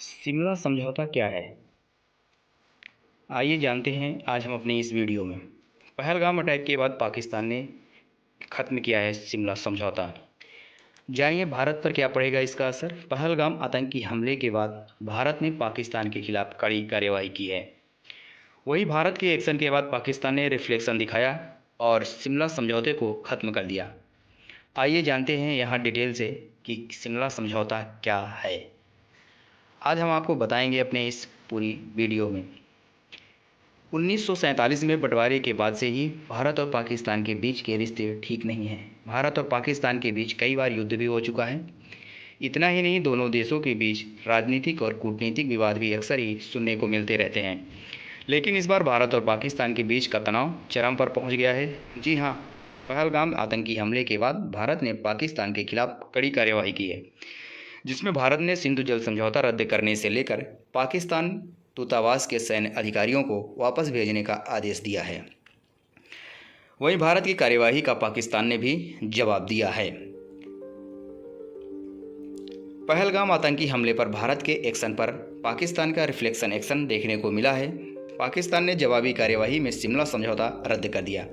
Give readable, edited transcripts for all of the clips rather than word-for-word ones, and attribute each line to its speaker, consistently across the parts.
Speaker 1: शिमला समझौता क्या है? आइए जानते हैं आज हम अपने इस वीडियो में। पहलगाम अटैक के बाद पाकिस्तान ने ख़त्म किया है शिमला समझौता। जानिए भारत पर क्या पड़ेगा इसका असर। पहलगाम आतंकी हमले के बाद भारत ने पाकिस्तान के खिलाफ कड़ी कार्रवाई की है। वही भारत के एक्शन के बाद पाकिस्तान ने रिफ्लेक्शन दिखाया और शिमला समझौते को ख़त्म कर दिया। आइए जानते हैं यहाँ डिटेल से कि शिमला समझौता क्या है। आज हम आपको बताएंगे अपने इस पूरी वीडियो में। 1947 में बंटवारे के बाद से ही भारत और पाकिस्तान के बीच के रिश्ते ठीक नहीं हैं। भारत और पाकिस्तान के बीच कई बार युद्ध भी हो चुका है। इतना ही नहीं, दोनों देशों के बीच राजनीतिक और कूटनीतिक विवाद भी अक्सर ही सुनने को मिलते रहते हैं। लेकिन इस बार भारत और पाकिस्तान के बीच का तनाव चरम पर पहुंच गया है। जी हाँ, पहलगाम आतंकी हमले के बाद भारत ने पाकिस्तान के खिलाफ कड़ी कार्रवाई की है, जिसमें भारत ने सिंधु जल समझौता रद्द करने से लेकर पाकिस्तान दूतावास के सैन्य अधिकारियों को वापस भेजने का आदेश दिया है। वहीं भारत की कार्यवाही का पाकिस्तान ने भी जवाब दिया है। पहलगाम आतंकी हमले पर भारत के एक्शन पर पाकिस्तान का रिफ्लेक्शन एक्शन देखने को मिला है। पाकिस्तान ने जवाबी कार्यवाही में शिमला समझौता रद्द कर दिया।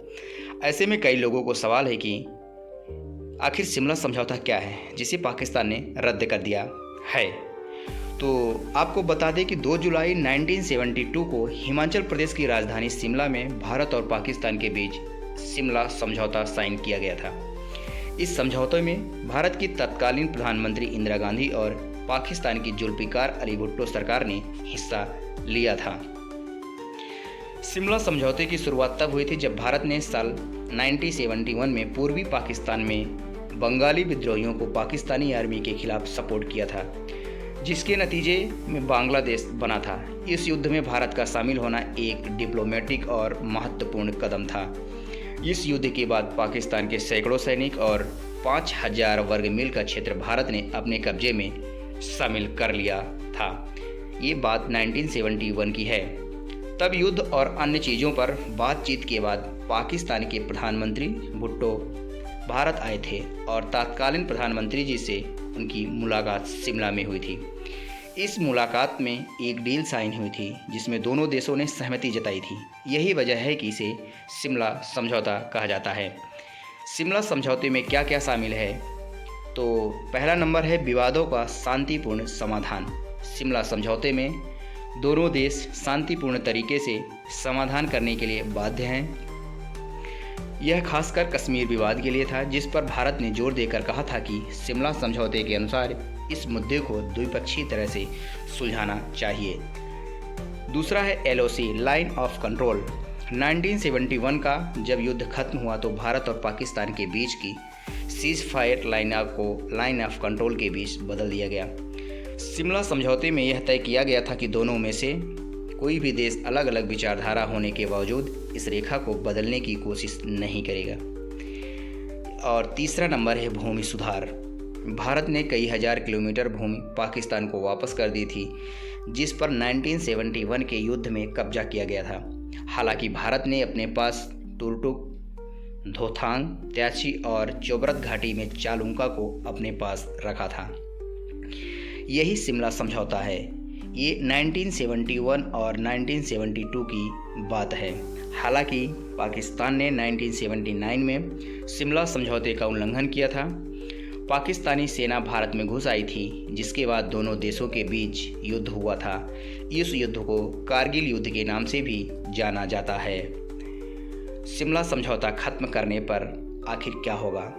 Speaker 1: ऐसे में कई लोगों को सवाल है कि आखिर शिमला समझौता क्या है जिसे पाकिस्तान ने रद्द कर दिया है। तो आपको बता दें कि 2 जुलाई 1972 को हिमाचल प्रदेश की राजधानी शिमला में भारत और पाकिस्तान के बीच शिमला समझौता साइन किया गया था। इस समझौते में भारत की तत्कालीन प्रधानमंत्री इंदिरा गांधी और पाकिस्तान की जुल्फिकार अली भुट्टो सरकार ने हिस्सा लिया था। शिमला समझौते की शुरुआत तब हुई थी जब भारत ने साल 1971 में पूर्वी पाकिस्तान में बंगाली विद्रोहियों को पाकिस्तानी आर्मी के खिलाफ सपोर्ट किया था, जिसके नतीजे में बांग्लादेश बना था। इस युद्ध में भारत का शामिल होना एक डिप्लोमेटिक और महत्वपूर्ण कदम था। इस युद्ध के बाद पाकिस्तान के सैकड़ों सैनिक और 5000 वर्ग मील का क्षेत्र भारत ने अपने कब्जे में शामिल कर लिया था। ये बात 1971 की है। तब युद्ध और अन्य चीज़ों पर बातचीत के बाद पाकिस्तान के प्रधानमंत्री भुट्टो भारत आए थे और तत्कालीन प्रधानमंत्री जी से उनकी मुलाकात शिमला में हुई थी। इस मुलाकात में एक डील साइन हुई थी जिसमें दोनों देशों ने सहमति जताई थी। यही वजह है कि इसे शिमला समझौता कहा जाता है। शिमला समझौते में क्या क्या शामिल है, तो पहला नंबर है विवादों का शांतिपूर्ण समाधान। शिमला समझौते में दोनों देश शांतिपूर्ण तरीके से समाधान करने के लिए बाध्य हैं। यह खासकर कश्मीर विवाद के लिए था, जिस पर भारत ने जोर देकर कहा था कि शिमला समझौते के अनुसार इस मुद्दे को द्विपक्षीय तरह से सुलझाना चाहिए। दूसरा है LOC, लाइन ऑफ कंट्रोल। 1971 का जब युद्ध खत्म हुआ तो भारत और पाकिस्तान के बीच की सीज फायर लाइन को लाइन ऑफ कंट्रोल के बीच बदल दिया गया। शिमला समझौते में यह तय किया गया था कि दोनों में से कोई भी देश अलग अलग विचारधारा होने के बावजूद इस रेखा को बदलने की कोशिश नहीं करेगा। और तीसरा नंबर है भूमि सुधार। भारत ने कई हजार किलोमीटर भूमि पाकिस्तान को वापस कर दी थी, जिस पर 1971 के युद्ध में कब्जा किया गया था। हालांकि भारत ने अपने पास तुर्टुक, धोथांग, त्याची और चोबरत घाटी में चालुंका को अपने पास रखा था। यही शिमला समझौता है। ये 1971 और 1972 की बात है। हालांकि पाकिस्तान ने 1979 में शिमला समझौते का उल्लंघन किया था। पाकिस्तानी सेना भारत में घुस आई थी, जिसके बाद दोनों देशों के बीच युद्ध हुआ था। इस युद्ध को कारगिल युद्ध के नाम से भी जाना जाता है। शिमला समझौता खत्म करने पर आखिर क्या होगा,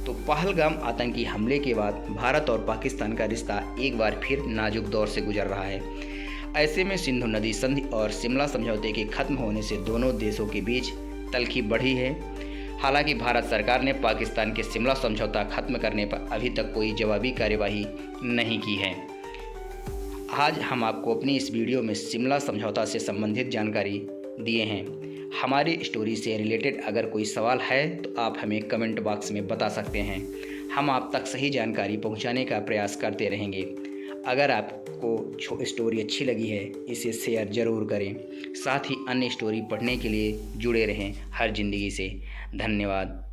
Speaker 1: तो पहलगाम आतंकी हमले के बाद भारत और पाकिस्तान का रिश्ता एक बार फिर नाजुक दौर से गुजर रहा है। ऐसे में सिंधु नदी संधि और शिमला समझौते के खत्म होने से दोनों देशों के बीच तल्खी बढ़ी है। हालांकि भारत सरकार ने पाकिस्तान के शिमला समझौता खत्म करने पर अभी तक कोई जवाबी कार्यवाही नहीं की है। आज हम आपको अपनी इस वीडियो में शिमला समझौता से संबंधित जानकारी दिए हैं। हमारी स्टोरी से रिलेटेड अगर कोई सवाल है तो आप हमें कमेंट बॉक्स में बता सकते हैं। हम आप तक सही जानकारी पहुंचाने का प्रयास करते रहेंगे। अगर आपको स्टोरी अच्छी लगी है, इसे शेयर ज़रूर करें। साथ ही अन्य स्टोरी पढ़ने के लिए जुड़े रहें हर जिंदगी से। धन्यवाद।